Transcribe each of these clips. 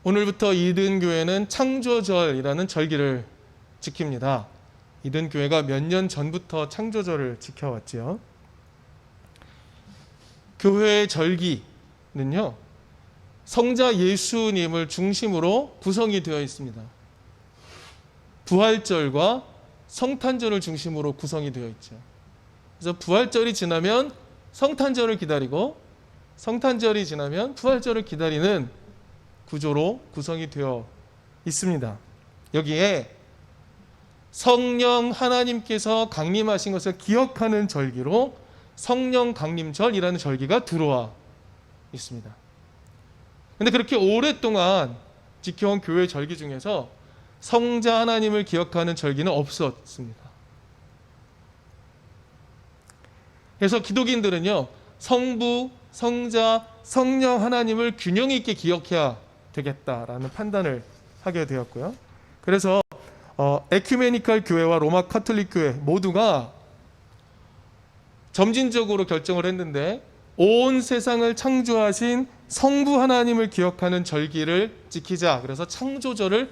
오늘부터 이든교회는 창조절이라는 절기를 지킵니다. 이든교회가 몇 년 전부터 창조절을 지켜왔지요. 교회의 절기는요, 성자 예수님을 중심으로 구성이 되어 있습니다. 부활절과 성탄절을 중심으로 구성이 되어 있죠. 그래서 부활절이 지나면 성탄절을 기다리고 성탄절이 지나면 부활절을 기다리는 구조로 구성이 되어 있습니다. 여기에 성령 하나님께서 강림하신 것을 기억하는 절기로 성령 강림절이라는 절기가 들어와 있습니다. 그런데 그렇게 오랫동안 지켜온 교회 절기 중에서 성자 하나님을 기억하는 절기는 없었습니다. 그래서 기독인들은요, 성부, 성자, 성령 하나님을 균형 있게 기억해야 되겠다라는 판단을 하게 되었고요. 그래서 에큐메니칼 교회와 로마 카톨릭 교회 모두가 점진적으로 결정을 했는데, 온 세상을 창조하신 성부 하나님을 기억하는 절기를 지키자. 그래서 창조절을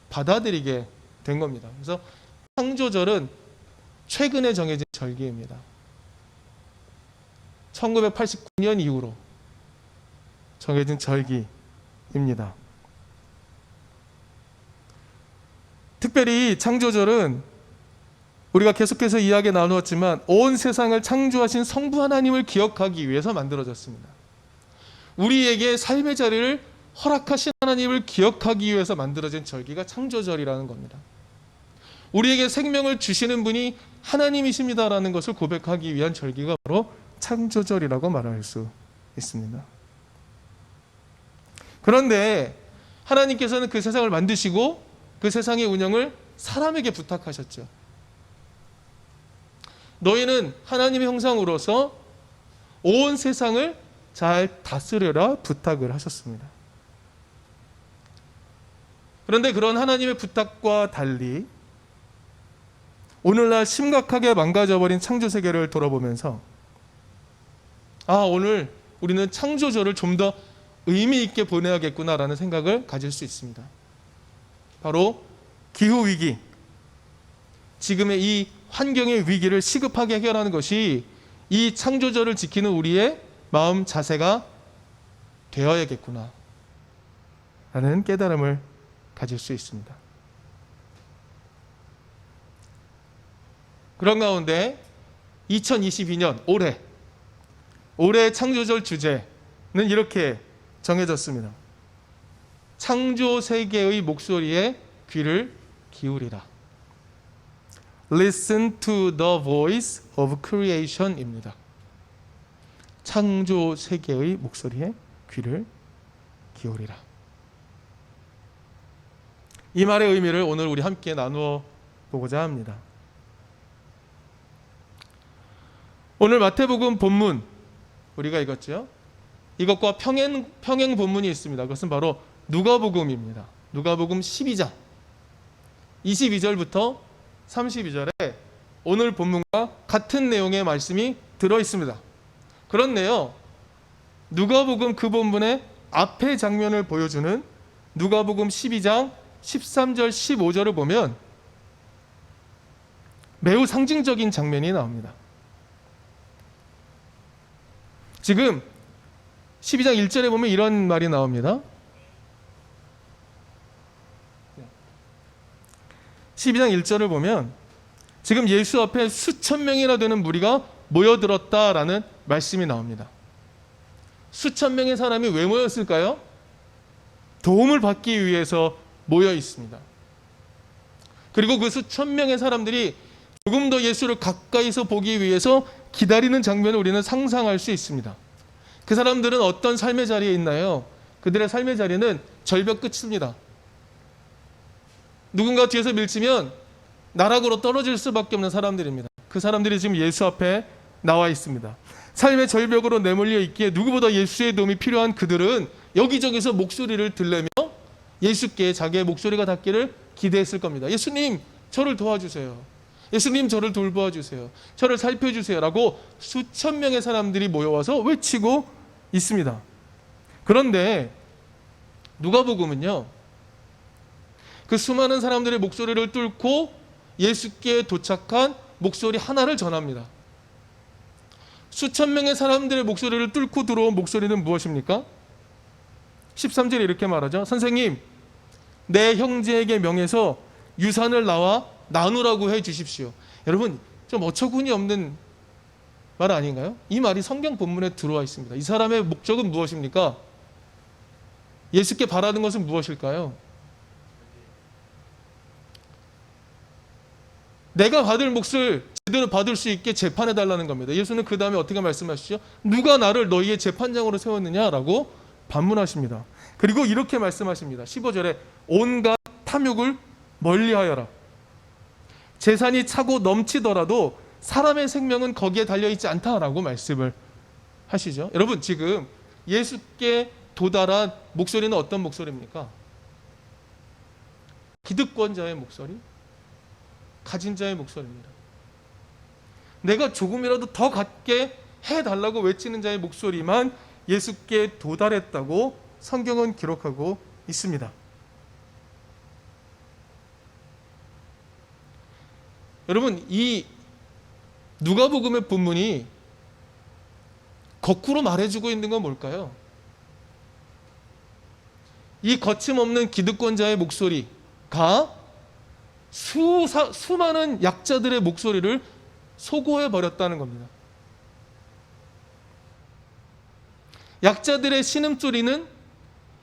받아들이게 된 겁니다. 그래서 창조절은 최근에 정해진 절기입니다. 1989년 이후로 정해진 절기입니다. 특별히 창조절은 우리가 계속해서 이야기 나누었지만 온 세상을 창조하신 성부 하나님을 기억하기 위해서 만들어졌습니다. 우리에게 삶의 자리를 허락하신 하나님을 기억하기 위해서 만들어진 절기가 창조절이라는 겁니다. 우리에게 생명을 주시는 분이 하나님이십니다라는 것을 고백하기 위한 절기가 바로 창조절이라고 말할 수 있습니다. 그런데 하나님께서는 그 세상을 만드시고 그 세상의 운영을 사람에게 부탁하셨죠. 너희는 하나님의 형상으로서 온 세상을 잘 다스려라 부탁을 하셨습니다. 그런데 그런 하나님의 부탁과 달리 오늘날 심각하게 망가져버린 창조세계를 돌아보면서 오늘 우리는 창조절을 좀 더 의미 있게 보내야겠구나라는 생각을 가질 수 있습니다. 바로 기후위기, 지금의 이 환경의 위기를 시급하게 해결하는 것이 이 창조절을 지키는 우리의 마음 자세가 되어야겠구나 라는 깨달음을 가질 수 있습니다. 그런 가운데 2022년 올해 창조절 주제는 이렇게 정해졌습니다. 창조 세계의 목소리에 귀를 기울이라. Listen to the voice of creation입니다. 창조 세계의 목소리에 귀를 기울이라. 이 말의 의미를 오늘 우리 함께 나누어 보고자 합니다. 오늘 마태복음 본문 우리가 읽었죠? 이것과 평행 본문이 있습니다. 그것은 바로 누가복음입니다. 누가복음 12장 22절부터 32절에 오늘 본문과 같은 내용의 말씀이 들어 있습니다. 그런데요, 누가복음 그 본문의 앞의 장면을 보여주는 누가복음 12장 13절 15절을 보면 매우 상징적인 장면이 나옵니다. 지금 12장 1절에 보면 이런 말이 나옵니다. 12장 1절을 보면 지금 예수 앞에 수천 명이나 되는 무리가 모여들었다라는 말씀이 나옵니다. 수천 명의 사람이 왜 모였을까요? 도움을 받기 위해서 모여 있습니다. 그리고 그 수천 명의 사람들이 조금 더 예수를 가까이서 보기 위해서 기다리는 장면을 우리는 상상할 수 있습니다. 그 사람들은 어떤 삶의 자리에 있나요? 그들의 삶의 자리는 절벽 끝입니다. 누군가 뒤에서 밀치면 나락으로 떨어질 수밖에 없는 사람들입니다. 그 사람들이 지금 예수 앞에 나와 있습니다. 삶의 절벽으로 내몰려 있기에 누구보다 예수의 도움이 필요한 그들은 여기저기서 목소리를 들려며 예수께 자기의 목소리가 닿기를 기대했을 겁니다. 예수님, 저를 도와주세요. 예수님, 저를 돌보아 주세요. 저를 살펴주세요. 라고 수천 명의 사람들이 모여와서 외치고 있습니다. 그런데 누가복음은요, 그 수많은 사람들의 목소리를 뚫고 예수께 도착한 목소리 하나를 전합니다. 수천 명의 사람들의 목소리를 뚫고 들어온 목소리는 무엇입니까? 13절에 이렇게 말하죠. 선생님, 내 형제에게 명해서 유산을 나와 나누라고 해 주십시오. 여러분, 좀 어처구니 없는 말 아닌가요? 이 말이 성경 본문에 들어와 있습니다. 이 사람의 목적은 무엇입니까? 예수께 바라는 것은 무엇일까요? 내가 받을 몫을 제대로 받을 수 있게 재판해 달라는 겁니다. 예수는 그 다음에 어떻게 말씀하시죠? 누가 나를 너희의 재판장으로 세웠느냐라고 반문하십니다. 그리고 이렇게 말씀하십니다. 15절에 온갖 탐욕을 멀리하여라. 재산이 차고 넘치더라도 사람의 생명은 거기에 달려있지 않다라고 말씀을 하시죠. 여러분, 지금 예수께 도달한 목소리는 어떤 목소리입니까? 기득권자의 목소리, 가진 자의 목소리입니다. 내가 조금이라도 더 갖게 해달라고 외치는 자의 목소리만 예수께 도달했다고 성경은 기록하고 있습니다. 여러분, 이 누가복음의 본문이 거꾸로 말해주고 있는 건 뭘까요? 이 거침없는 기득권자의 목소리가 수많은 약자들의 목소리를 소고해 버렸다는 겁니다. 약자들의 신음소리는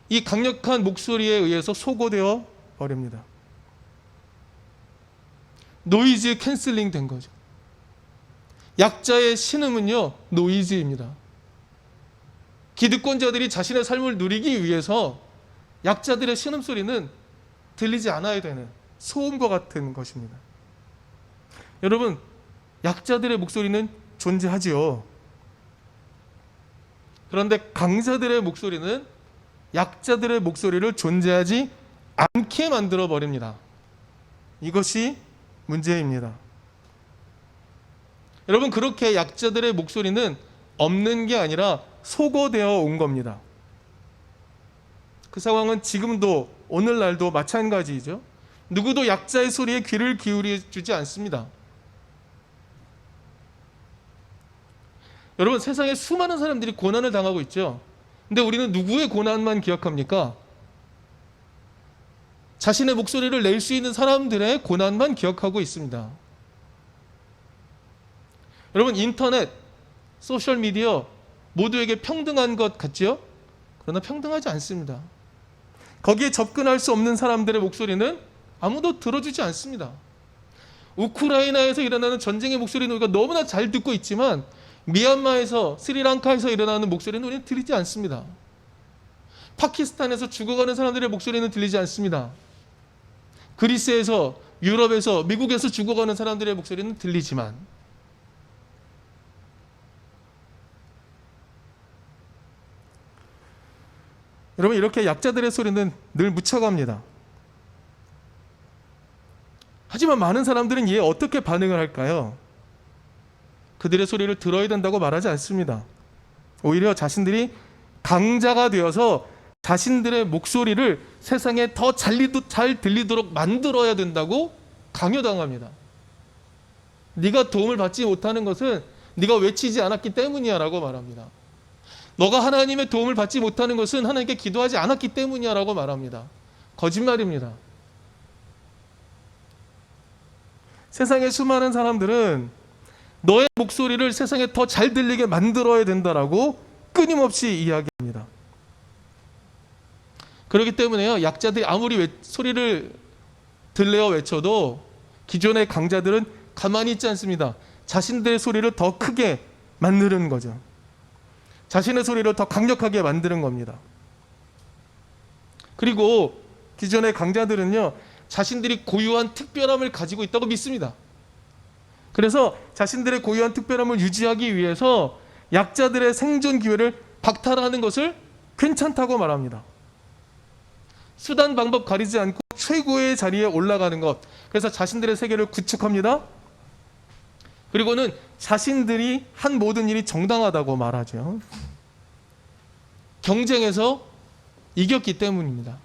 이 강력한 목소리에 의해서 소고되어 버립니다. 노이즈 캔슬링 된 거죠. 약자의 신음은요, 노이즈입니다. 기득권자들이 자신의 삶을 누리기 위해서 약자들의 신음소리는 들리지 않아야 되는 소음과 같은 것입니다. 여러분, 약자들의 목소리는 존재하지요. 그런데 강자들의 목소리는 약자들의 목소리를 존재하지 않게 만들어 버립니다. 이것이 문제입니다. 여러분, 그렇게 약자들의 목소리는 없는 게 아니라 소거되어 온 겁니다. 그 상황은 지금도 오늘날도 마찬가지이죠. 누구도 약자의 소리에 귀를 기울여 주지 않습니다. 여러분, 세상에 수많은 사람들이 고난을 당하고 있죠. 근데 우리는 누구의 고난만 기억합니까? 자신의 목소리를 낼 수 있는 사람들의 고난만 기억하고 있습니다. 여러분, 인터넷, 소셜미디어 모두에게 평등한 것 같죠? 그러나 평등하지 않습니다. 거기에 접근할 수 없는 사람들의 목소리는 아무도 들어주지 않습니다. 우크라이나에서 일어나는 전쟁의 목소리는 우리가 너무나 잘 듣고 있지만 미얀마에서, 스리랑카에서 일어나는 목소리는 우리는 들리지 않습니다. 파키스탄에서 죽어가는 사람들의 목소리는 들리지 않습니다. 그리스에서, 유럽에서, 미국에서 죽어가는 사람들의 목소리는 들리지만 여러분, 이렇게 약자들의 소리는 늘 묻혀갑니다. 하지만 많은 사람들은 이에 어떻게 반응을 할까요? 그들의 소리를 들어야 된다고 말하지 않습니다. 오히려 자신들이 강자가 되어서 자신들의 목소리를 세상에 더 잘 들리도록 만들어야 된다고 강요당합니다. 네가 도움을 받지 못하는 것은 네가 외치지 않았기 때문이야 라고 말합니다. 너가 하나님의 도움을 받지 못하는 것은 하나님께 기도하지 않았기 때문이야 라고 말합니다. 거짓말입니다. 세상의 수많은 사람들은 너의 목소리를 세상에 더 잘 들리게 만들어야 된다라고 끊임없이 이야기합니다. 그렇기 때문에요, 약자들이 아무리 소리를 들려 외쳐도 기존의 강자들은 가만히 있지 않습니다. 자신들의 소리를 더 크게 만드는 거죠. 자신의 소리를 더 강력하게 만드는 겁니다. 그리고 기존의 강자들은요, 자신들이 고유한 특별함을 가지고 있다고 믿습니다. 그래서 자신들의 고유한 특별함을 유지하기 위해서 약자들의 생존 기회를 박탈하는 것을 괜찮다고 말합니다. 수단 방법 가리지 않고 최고의 자리에 올라가는 것, 그래서 자신들의 세계를 구축합니다. 그리고는 자신들이 한 모든 일이 정당하다고 말하죠. 경쟁에서 이겼기 때문입니다.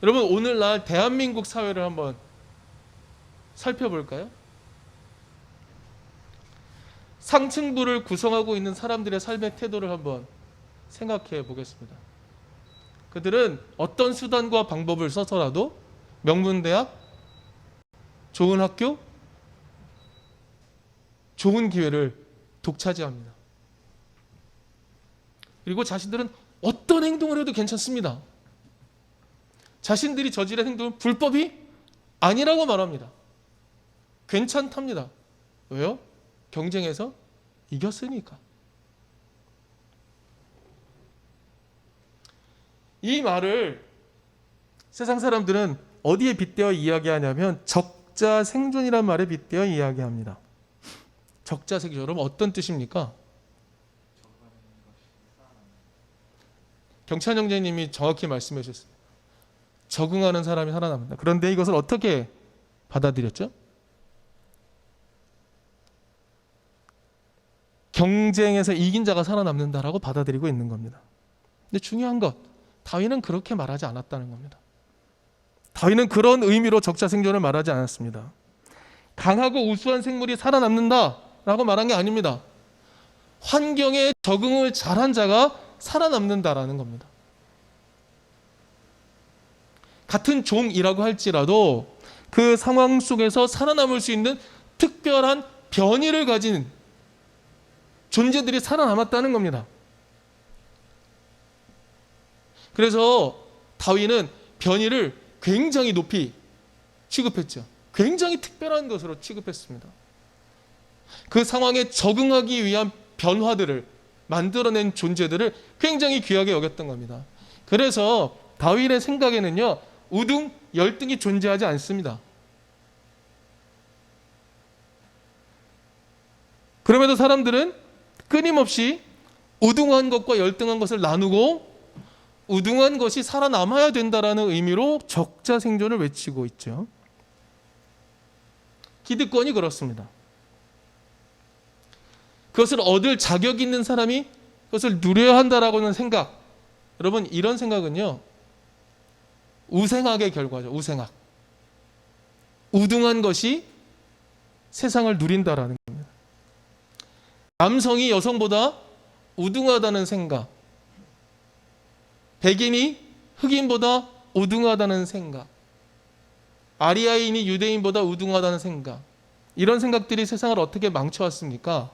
여러분, 오늘날 대한민국 사회를 한번 살펴볼까요? 상층부를 구성하고 있는 사람들의 삶의 태도를 한번 생각해 보겠습니다. 그들은 어떤 수단과 방법을 써서라도 명문대학, 좋은 학교, 좋은 기회를 독차지합니다. 그리고 자신들은 어떤 행동을 해도 괜찮습니다. 자신들이 저지른 행동은 불법이 아니라고 말합니다. 괜찮답니다. 왜요? 경쟁에서 이겼으니까. 이 말을 세상 사람들은 어디에 빗대어 이야기하냐면 적자 생존이란 말에 빗대어 이야기합니다. 적자 생존, 여러분 어떤 뜻입니까? 경찬 형제님이 정확히 말씀해 주셨습니다. 적응하는 사람이 살아남는다. 그런데 이것을 어떻게 받아들였죠? 경쟁에서 이긴 자가 살아남는다라고 받아들이고 있는 겁니다. 근데 중요한 것, 다윗은 그렇게 말하지 않았다는 겁니다. 다윗은 그런 의미로 적자 생존을 말하지 않았습니다. 강하고 우수한 생물이 살아남는다라고 말한 게 아닙니다. 환경에 적응을 잘한 자가 살아남는다라는 겁니다. 같은 종이라고 할지라도 그 상황 속에서 살아남을 수 있는 특별한 변이를 가진 존재들이 살아남았다는 겁니다. 그래서 다윗은 변이를 굉장히 높이 취급했죠. 굉장히 특별한 것으로 취급했습니다. 그 상황에 적응하기 위한 변화들을 만들어낸 존재들을 굉장히 귀하게 여겼던 겁니다. 그래서 다윗의 생각에는요, 우등, 열등이 존재하지 않습니다. 그럼에도 사람들은 끊임없이 우등한 것과 열등한 것을 나누고 우등한 것이 살아남아야 된다라는 의미로 적자 생존을 외치고 있죠. 기득권이 그렇습니다. 그것을 얻을 자격 있는 사람이 그것을 누려야 한다라고는 생각. 여러분, 이런 생각은요, 우생학의 결과죠. 우생학. 우등한 것이 세상을 누린다라는 겁니다. 남성이 여성보다 우등하다는 생각, 백인이 흑인보다 우등하다는 생각, 아리아인이 유대인보다 우등하다는 생각, 이런 생각들이 세상을 어떻게 망쳐왔습니까?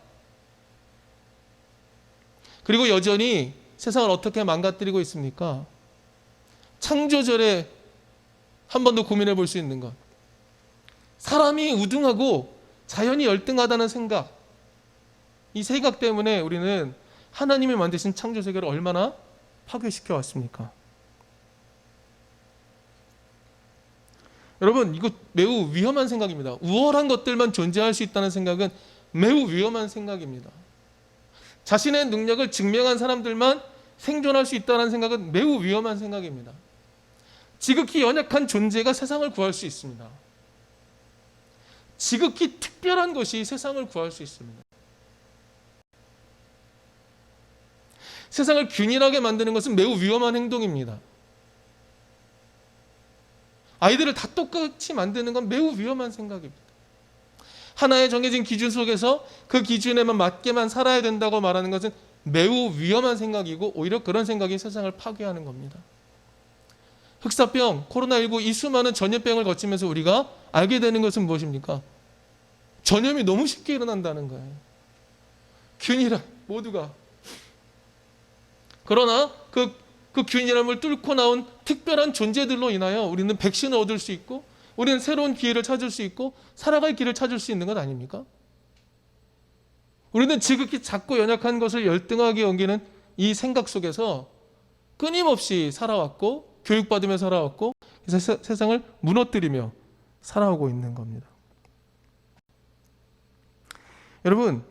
그리고 여전히 세상을 어떻게 망가뜨리고 있습니까? 창조절에 한 번 더 고민해 볼 수 있는 것, 사람이 우등하고 자연이 열등하다는 생각, 이 생각 때문에 우리는 하나님이 만드신 창조 세계를 얼마나 파괴시켜 왔습니까? 여러분, 이거 매우 위험한 생각입니다. 우월한 것들만 존재할 수 있다는 생각은 매우 위험한 생각입니다. 자신의 능력을 증명한 사람들만 생존할 수 있다는 생각은 매우 위험한 생각입니다. 지극히 연약한 존재가 세상을 구할 수 있습니다. 지극히 특별한 것이 세상을 구할 수 있습니다. 세상을 균일하게 만드는 것은 매우 위험한 행동입니다. 아이들을 다 똑같이 만드는 건 매우 위험한 생각입니다. 하나의 정해진 기준 속에서 그 기준에만 맞게만 살아야 된다고 말하는 것은 매우 위험한 생각이고 오히려 그런 생각이 세상을 파괴하는 겁니다. 흑사병, 코로나19 이 수많은 전염병을 거치면서 우리가 알게 되는 것은 무엇입니까? 전염이 너무 쉽게 일어난다는 거예요. 균일한 모두가. 그러나 그 균일함을 뚫고 나온 특별한 존재들로 인하여 우리는 백신을 얻을 수 있고 우리는 새로운 기회를 찾을 수 있고 살아갈 길을 찾을 수 있는 것 아닙니까? 우리는 지극히 작고 연약한 것을 열등하게 여기는 이 생각 속에서 끊임없이 살아왔고 교육받으며 살아왔고 세상을 무너뜨리며 살아오고 있는 겁니다. 여러분,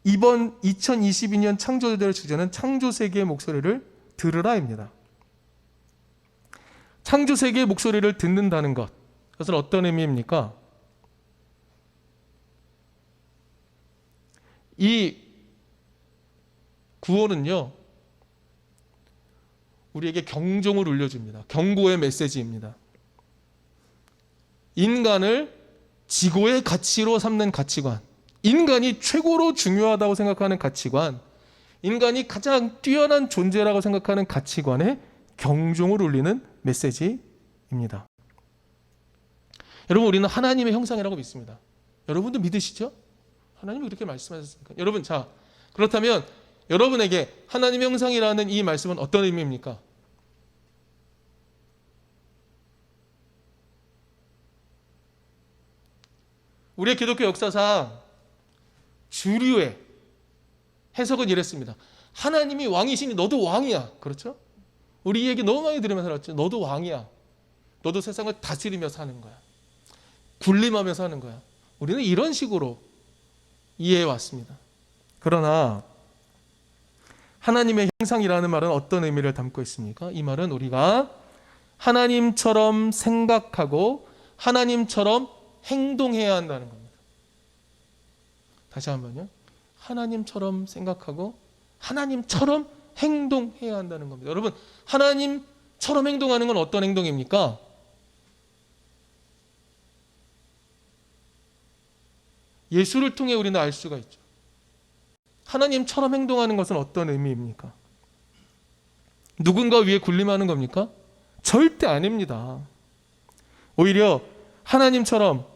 이번 2022년 창조대의 주제는 창조세계의 목소리를 들으라입니다. 창조세계의 목소리를 듣는다는 것, 그것은 어떤 의미입니까? 이 구원은요, 우리에게 경종을 울려줍니다. 경고의 메시지입니다. 인간을 지고의 가치로 삼는 가치관, 인간이 최고로 중요하다고 생각하는 가치관, 인간이 가장 뛰어난 존재라고 생각하는 가치관에 경종을 울리는 메시지입니다. 여러분, 우리는 하나님의 형상이라고 믿습니다. 여러분도 믿으시죠? 하나님이 그렇게 말씀하셨으니까. 여러분, 자, 그렇다면 여러분에게 하나님의 형상이라는 이 말씀은 어떤 의미입니까? 우리의 기독교 역사상 주류의 해석은 이랬습니다. 하나님이 왕이시니 너도 왕이야. 그렇죠? 우리 이 얘기 너무 많이 들으면서 살았죠. 너도 왕이야. 너도 세상을 다스리며 사는 거야. 군림하며 사는 거야. 우리는 이런 식으로 이해해 왔습니다. 그러나 하나님의 형상이라는 말은 어떤 의미를 담고 있습니까? 이 말은 우리가 하나님처럼 생각하고 하나님처럼 행동해야 한다는 겁니다. 다시 한번요. 하나님처럼 생각하고 하나님처럼 행동해야 한다는 겁니다. 여러분, 하나님처럼 행동하는 건 어떤 행동입니까? 예수를 통해 우리는 알 수가 있죠. 하나님처럼 행동하는 것은 어떤 의미입니까? 누군가 위에 군림하는 겁니까? 절대 아닙니다. 오히려 하나님처럼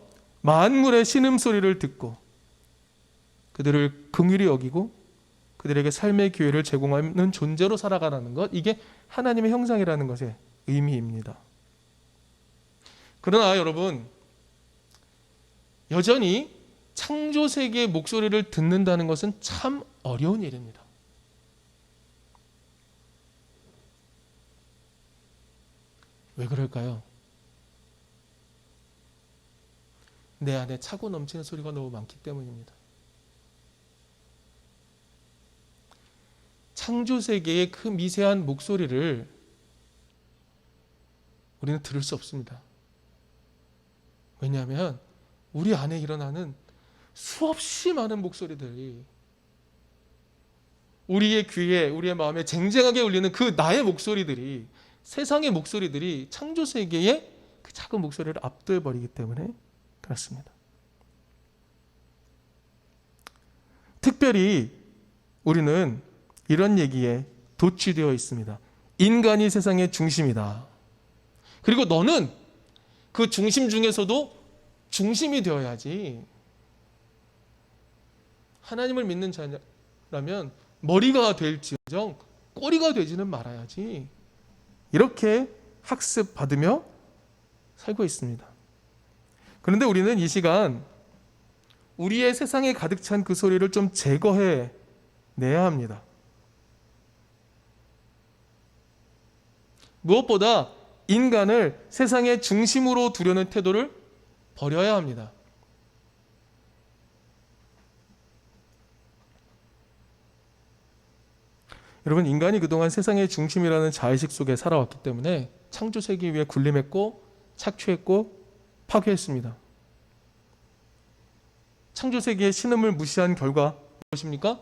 만물의 신음소리를 듣고 그들을 긍휼히 여기고 그들에게 삶의 기회를 제공하는 존재로 살아가라는 것, 이게 하나님의 형상이라는 것의 의미입니다. 그러나 여러분, 여전히 창조세계의 목소리를 듣는다는 것은 참 어려운 일입니다. 왜 그럴까요? 내 안에 차고 넘치는 소리가 너무 많기 때문입니다. 창조세계의 그 미세한 목소리를 우리는 들을 수 없습니다. 왜냐하면 우리 안에 일어나는 수없이 많은 목소리들이 우리의 귀에, 우리의 마음에 쟁쟁하게 울리는 그 나의 목소리들이, 세상의 목소리들이 창조세계의 그 작은 목소리를 압도해버리기 때문에 그렇습니다. 특별히 우리는 이런 얘기에 도취되어 있습니다. 인간이 세상의 중심이다. 그리고 너는 그 중심 중에서도 중심이 되어야지. 하나님을 믿는 자라면 머리가 될지언정 꼬리가 되지는 말아야지. 이렇게 학습받으며 살고 있습니다. 그런데 우리는 이 시간 우리의 세상에 가득 찬 그 소리를 좀 제거해 내야 합니다. 무엇보다 인간을 세상의 중심으로 두려는 태도를 버려야 합니다. 여러분, 인간이 그동안 세상의 중심이라는 자의식 속에 살아왔기 때문에 창조세계 위에 군림했고 착취했고 파괴했습니다. 창조세계의 신음을 무시한 결과 무엇입니까?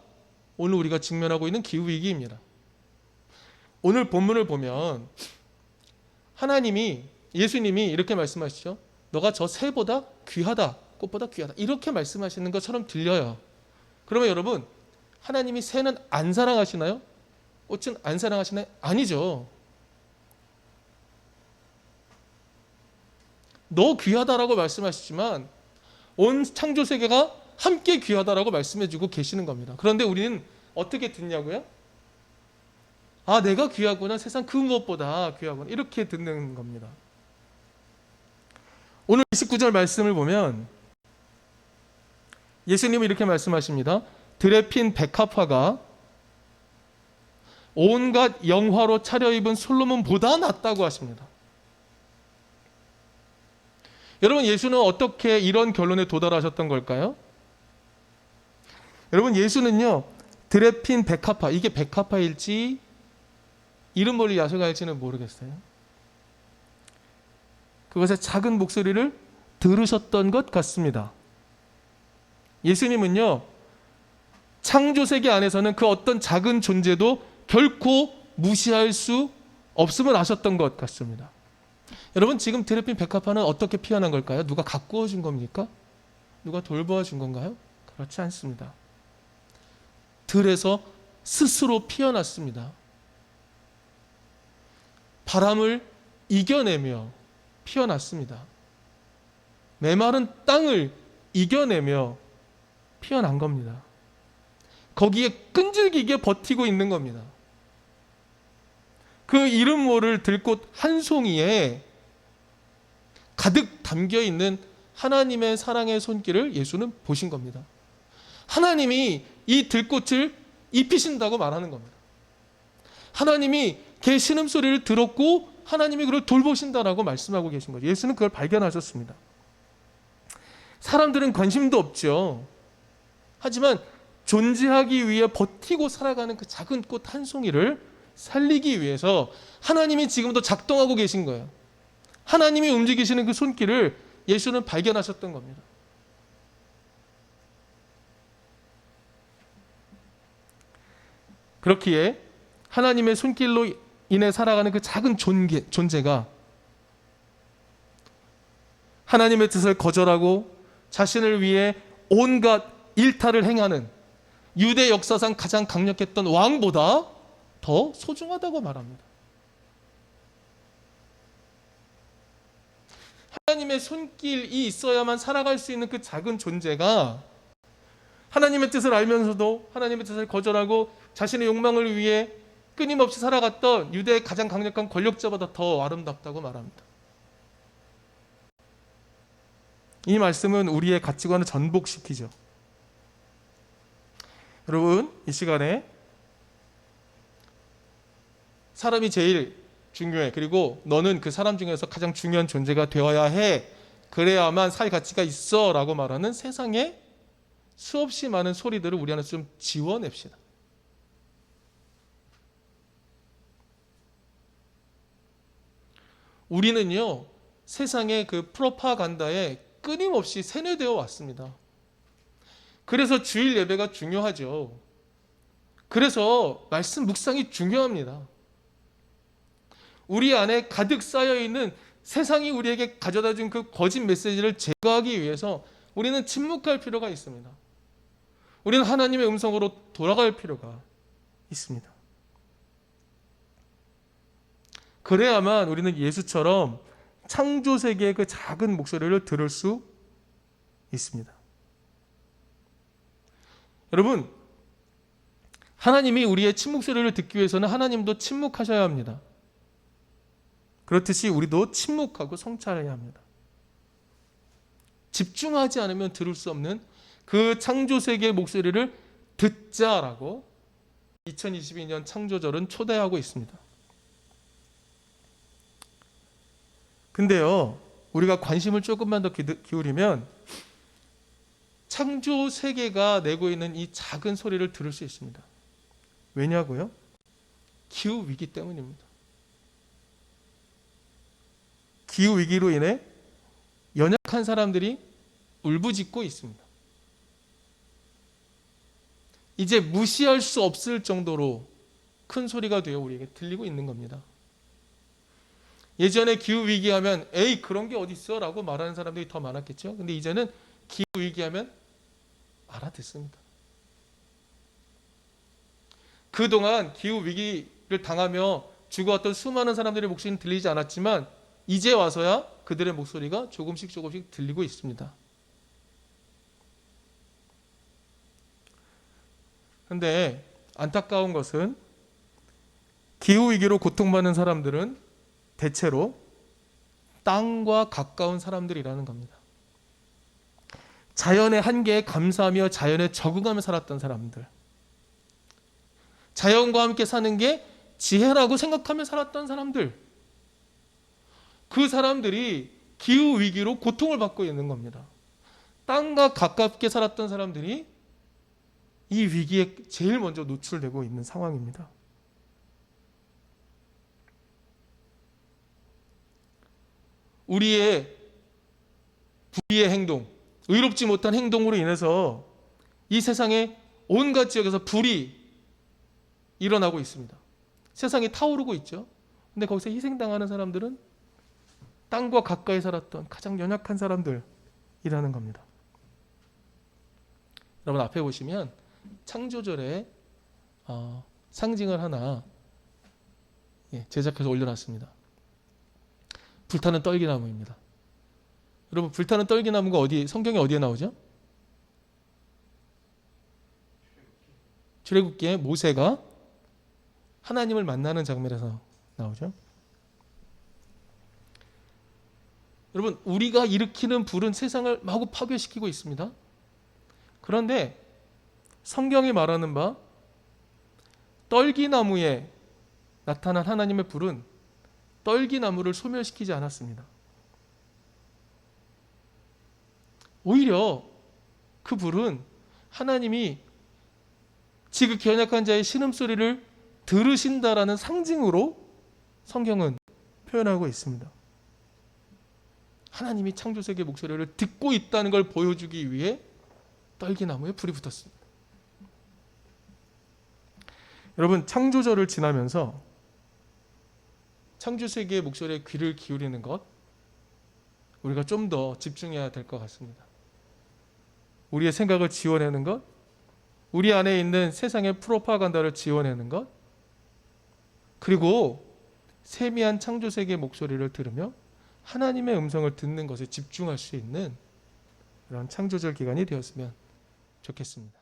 오늘 우리가 직면하고 있는 기후위기입니다. 오늘 본문을 보면 하나님이, 예수님이 이렇게 말씀하시죠. 너가 저 새보다 귀하다, 꽃보다 귀하다, 이렇게 말씀하시는 것처럼 들려요. 그러면 여러분, 하나님이 새는 안 사랑하시나요? 꽃은 안 사랑하시나요? 아니죠. 너 귀하다라고 말씀하시지만 온 창조세계가 함께 귀하다라고 말씀해주고 계시는 겁니다. 그런데 우리는 어떻게 듣냐고요? 아, 내가 귀하구나, 세상 그 무엇보다 귀하구나, 이렇게 듣는 겁니다. 오늘 29절 말씀을 보면 예수님이 이렇게 말씀하십니다. 들에 핀 백합화가 온갖 영화로 차려입은 솔로몬보다 낫다고 하십니다. 여러분, 예수는 어떻게 이런 결론에 도달하셨던 걸까요? 여러분, 예수는요, 들에 핀 백합화, 이게 백합화일지 이름 멀리 야소가일지는 모르겠어요. 그것의 작은 목소리를 들으셨던 것 같습니다. 예수님은요, 창조세계 안에서는 그 어떤 작은 존재도 결코 무시할 수 없음을 아셨던 것 같습니다. 여러분, 지금 드레핀 백합화는 어떻게 피어난 걸까요? 누가 가꾸어 준 겁니까? 누가 돌보아 준 건가요? 그렇지 않습니다. 들에서 스스로 피어났습니다. 바람을 이겨내며 피어났습니다. 메마른 땅을 이겨내며 피어난 겁니다. 거기에 끈질기게 버티고 있는 겁니다. 그 이름 모를 들꽃 한 송이에 가득 담겨 있는 하나님의 사랑의 손길을 예수는 보신 겁니다. 하나님이 이 들꽃을 입히신다고 말하는 겁니다. 하나님이 개 신음소리를 들었고 하나님이 그를 돌보신다라고 말씀하고 계신 거죠. 예수는 그걸 발견하셨습니다. 사람들은 관심도 없죠. 하지만 존재하기 위해 버티고 살아가는 그 작은 꽃 한 송이를 살리기 위해서 하나님이 지금도 작동하고 계신 거예요. 하나님이 움직이시는 그 손길을 예수는 발견하셨던 겁니다. 그렇기에 하나님의 손길로 인해 살아가는 그 작은 존재가 하나님의 뜻을 거절하고 자신을 위해 온갖 일탈을 행하는 유대 역사상 가장 강력했던 왕보다 더 소중하다고 말합니다. 하나님의 손길이 있어야만 살아갈 수 있는 그 작은 존재가 하나님의 뜻을 알면서도 하나님의 뜻을 거절하고 자신의 욕망을 위해 끊임없이 살아갔던 유대의 가장 강력한 권력자보다 더 아름답다고 말합니다. 이 말씀은 우리의 가치관을 전복시키죠. 여러분, 이 시간에 사람이 제일 중요해. 그리고 너는 그 사람 중에서 가장 중요한 존재가 되어야 해. 그래야만 살 가치가 있어 라고 말하는 세상에 수없이 많은 소리들을 우리 안에서 좀 지워냅시다. 우리는요, 세상의 그 프로파간다에 끊임없이 세뇌되어 왔습니다. 그래서 주일 예배가 중요하죠. 그래서 말씀 묵상이 중요합니다. 우리 안에 가득 쌓여있는 세상이 우리에게 가져다 준 그 거짓 메시지를 제거하기 위해서 우리는 침묵할 필요가 있습니다. 우리는 하나님의 음성으로 돌아갈 필요가 있습니다. 그래야만 우리는 예수처럼 창조세계의 그 작은 목소리를 들을 수 있습니다. 여러분, 하나님이 우리의 침묵 소리를 듣기 위해서는 하나님도 침묵하셔야 합니다. 그렇듯이 우리도 침묵하고 성찰해야 합니다. 집중하지 않으면 들을 수 없는 그 창조세계의 목소리를 듣자라고 2022년 창조절은 초대하고 있습니다. 근데요, 우리가 관심을 조금만 더 기울이면 창조세계가 내고 있는 이 작은 소리를 들을 수 있습니다. 왜냐고요? 기후위기 때문입니다. 기후위기로 인해 연약한 사람들이 울부짖고 있습니다. 이제 무시할 수 없을 정도로 큰 소리가 되어 우리에게 들리고 있는 겁니다. 예전에 기후위기 하면 에이 그런 게 어딨어 라고 말하는 사람들이 더 많았겠죠. 근데 이제는 기후위기 하면 알아듣습니다. 그동안 기후위기를 당하며 죽어왔던 수많은 사람들의 목소리는 들리지 않았지만 이제 와서야 그들의 목소리가 조금씩 들리고 있습니다. 그런데 안타까운 것은 기후위기로 고통받는 사람들은 대체로 땅과 가까운 사람들이라는 겁니다. 자연의 한계에 감사하며 자연에 적응하며 살았던 사람들, 자연과 함께 사는 게 지혜라고 생각하며 살았던 사람들, 그 사람들이 기후위기로 고통을 받고 있는 겁니다. 땅과 가깝게 살았던 사람들이 이 위기에 제일 먼저 노출되고 있는 상황입니다. 우리의 불의의 행동, 의롭지 못한 행동으로 인해서 이 세상에 온갖 지역에서 불이 일어나고 있습니다. 세상이 타오르고 있죠. 근데 거기서 희생당하는 사람들은 땅과 가까이 살았던 가장 연약한 사람들이라는 겁니다. 여러분 앞에 보시면 창조절의 상징을 하나 제작해서 올려놨습니다. 불타는 떨기나무입니다. 여러분 불타는 떨기나무가 성경에 어디에 나오죠? 출애굽기에 모세가 하나님을 만나는 장면에서 나오죠. 여러분 우리가 일으키는 불은 세상을 마구 파괴시키고 있습니다. 그런데 성경이 말하는 바 떨기나무에 나타난 하나님의 불은 떨기나무를 소멸시키지 않았습니다. 오히려 그 불은 하나님이 지극히 연약한 자의 신음소리를 들으신다라는 상징으로 성경은 표현하고 있습니다. 하나님이 창조세계의 목소리를 듣고 있다는 걸 보여주기 위해 떨기나무에 불이 붙었습니다. 여러분 창조절을 지나면서 창조세계의 목소리에 귀를 기울이는 것 우리가 좀 더 집중해야 될 것 같습니다. 우리의 생각을 지워내는 것, 우리 안에 있는 세상의 프로파간다를 지워내는 것, 그리고 세미한 창조세계의 목소리를 들으며 하나님의 음성을 듣는 것에 집중할 수 있는 그런 창조절 기간이 되었으면 좋겠습니다.